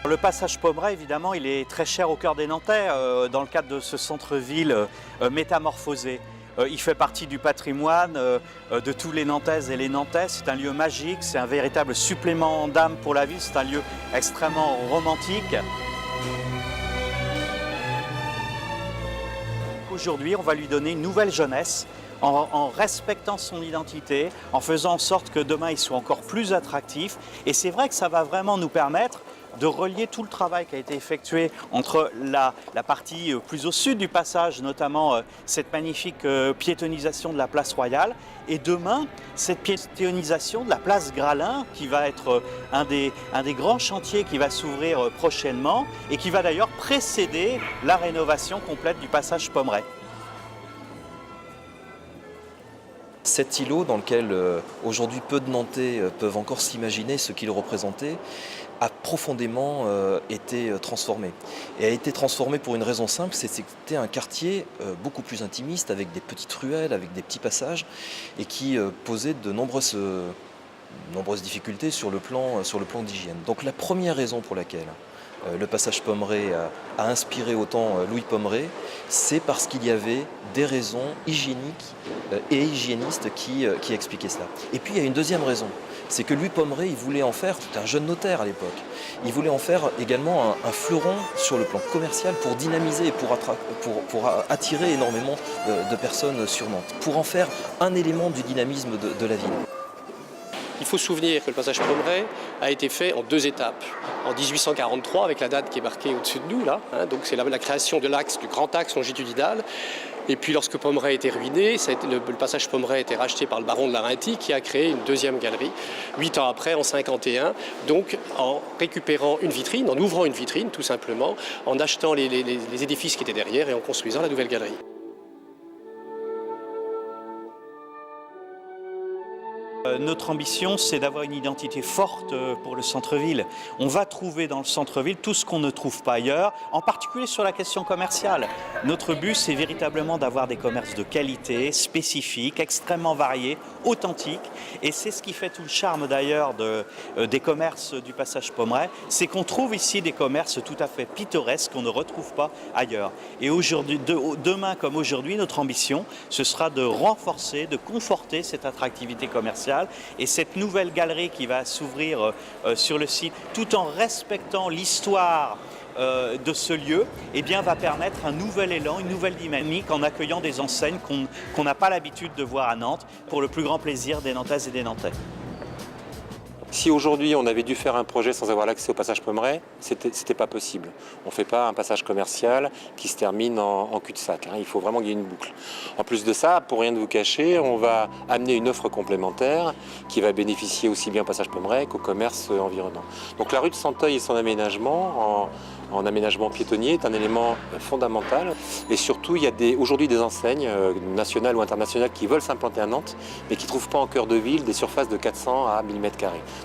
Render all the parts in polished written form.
Le passage Pommeraye, évidemment, il est très cher au cœur des Nantais dans le cadre de ce centre-ville métamorphosé. Il fait partie du patrimoine de tous les Nantaises et les Nantais. C'est un lieu magique, c'est un véritable supplément d'âme pour la ville, c'est un lieu extrêmement romantique. Aujourd'hui, on va lui donner une nouvelle jeunesse en respectant son identité, en faisant en sorte que demain il soit encore plus attractif. Et c'est vrai que ça va vraiment nous permettre de relier tout le travail qui a été effectué entre la partie plus au sud du passage, notamment cette magnifique piétonisation de la place Royale, et demain cette piétonisation de la place Gralin, qui va être un des grands chantiers qui va s'ouvrir prochainement et qui va d'ailleurs précéder la rénovation complète du passage Pommeraye. Cet îlot dans lequel aujourd'hui peu de Nantais peuvent encore s'imaginer ce qu'il représentait a profondément été transformé. Et a été transformé pour une raison simple, c'est que c'était un quartier beaucoup plus intimiste, avec des petites ruelles, avec des petits passages, et qui posait de nombreuses difficultés sur le plan d'hygiène. Donc la première raison pour laquelle le passage Pommeraye a inspiré autant Louis Pommeraye, c'est parce qu'il y avait des raisons hygiéniques et hygiénistes qui expliquaient cela. Et puis il y a une deuxième raison, c'est que Louis Pommeraye, il voulait en faire, c'était un jeune notaire à l'époque, il voulait en faire également un fleuron sur le plan commercial pour dynamiser et pour attirer énormément de personnes sur Nantes, pour en faire un élément du dynamisme de la ville. Il faut se souvenir que le passage Pommeraye a été fait en 2 étapes. En 1843, avec la date qui est marquée au-dessus de nous, là, donc c'est la création de l'axe, du grand axe longitudinal. Et puis lorsque Pommeraye a été ruiné, le passage Pommeraye a été racheté par le baron de Larenti, qui a créé une deuxième galerie 8 ans après, en 51, donc en récupérant une vitrine, en ouvrant une vitrine tout simplement, en achetant les édifices qui étaient derrière et en construisant la nouvelle galerie. Notre ambition, c'est d'avoir une identité forte pour le centre-ville. On va trouver dans le centre-ville tout ce qu'on ne trouve pas ailleurs, en particulier sur la question commerciale. Notre but, c'est véritablement d'avoir des commerces de qualité, spécifiques, extrêmement variés, authentiques. Et c'est ce qui fait tout le charme d'ailleurs des commerces du passage Pommeraye, c'est qu'on trouve ici des commerces tout à fait pittoresques qu'on ne retrouve pas ailleurs. Et aujourd'hui, demain comme aujourd'hui, notre ambition, ce sera de renforcer, de conforter cette attractivité commerciale. Et cette nouvelle galerie qui va s'ouvrir sur le site, tout en respectant l'histoire de ce lieu, eh bien, va permettre un nouvel élan, une nouvelle dynamique en accueillant des enseignes qu'on n'a pas l'habitude de voir à Nantes, pour le plus grand plaisir des Nantaises et des Nantais. Si aujourd'hui on avait dû faire un projet sans avoir l'accès au passage Pommeraye, c'était pas possible. On ne fait pas un passage commercial qui se termine en cul-de-sac. Il faut vraiment qu'il y ait une boucle. En plus de ça, pour rien de vous cacher, on va amener une offre complémentaire qui va bénéficier aussi bien au passage Pommeraye qu'au commerce environnant. Donc la rue de Santeuil et son aménagement en aménagement piétonnier est un élément fondamental. Et surtout, il y a aujourd'hui des enseignes nationales ou internationales qui veulent s'implanter à Nantes, mais qui ne trouvent pas en cœur de ville des surfaces de 400 à 1000 m².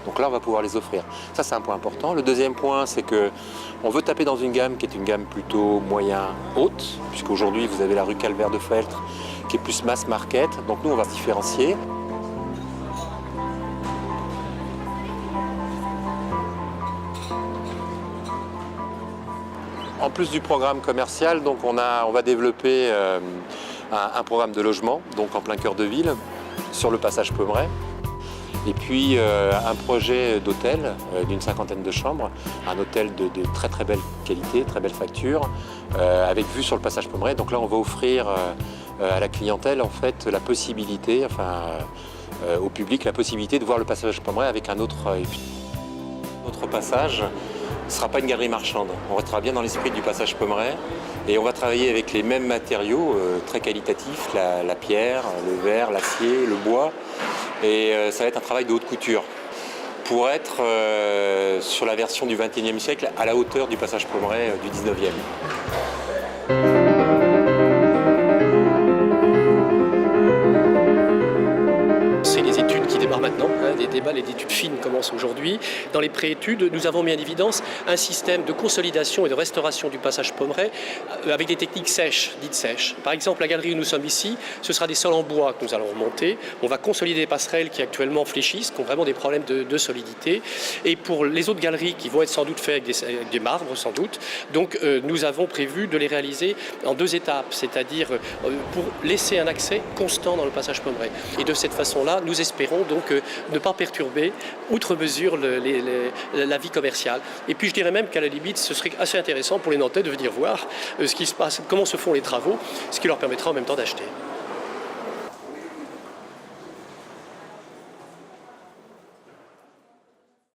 Donc là, on va pouvoir les offrir. Ça, c'est un point important. Le deuxième point, c'est qu'on veut taper dans une gamme qui est une gamme plutôt moyen-haute, puisqu'aujourd'hui, vous avez la rue Calvaire de Feltre, qui est plus mass market. Donc nous, on va se différencier. En plus du programme commercial, donc on va développer un programme de logement, donc en plein cœur de ville, sur le passage Pommeraye. Et puis un projet d'hôtel d'une 50aine de chambres, un hôtel de très très belle qualité, très belle facture, avec vue sur le passage Pommeraye. Donc là, on va offrir à la clientèle en fait la possibilité, au public, la possibilité de voir le passage Pommeraye avec un autre œil. Notre passage ne sera pas une galerie marchande. On restera bien dans l'esprit du passage Pommeraye et on va travailler avec les mêmes matériaux très qualitatifs, la pierre, le verre, l'acier, le bois. Et ça va être un travail de haute couture pour être sur la version du XXIe siècle à la hauteur du passage Pommeraye du XIXe. C'est les études qui démarre maintenant. Les débats, les études fines commencent aujourd'hui. Dans les préétudes, nous avons mis en évidence un système de consolidation et de restauration du passage Pommerais avec des techniques sèches, dites sèches. Par exemple, la galerie où nous sommes ici, ce sera des sols en bois que nous allons remonter. On va consolider les passerelles qui actuellement fléchissent, qui ont vraiment des problèmes de solidité. Et pour les autres galeries qui vont être sans doute faites avec des marbres, sans doute, donc nous avons prévu de les réaliser en 2 étapes, c'est-à-dire pour laisser un accès constant dans le passage Pommerais. Et de cette façon-là, nous espérons donc ne pas perturber outre mesure la vie commerciale. Et puis je dirais même qu'à la limite, ce serait assez intéressant pour les Nantais de venir voir ce qui se passe, comment se font les travaux, ce qui leur permettra en même temps d'acheter.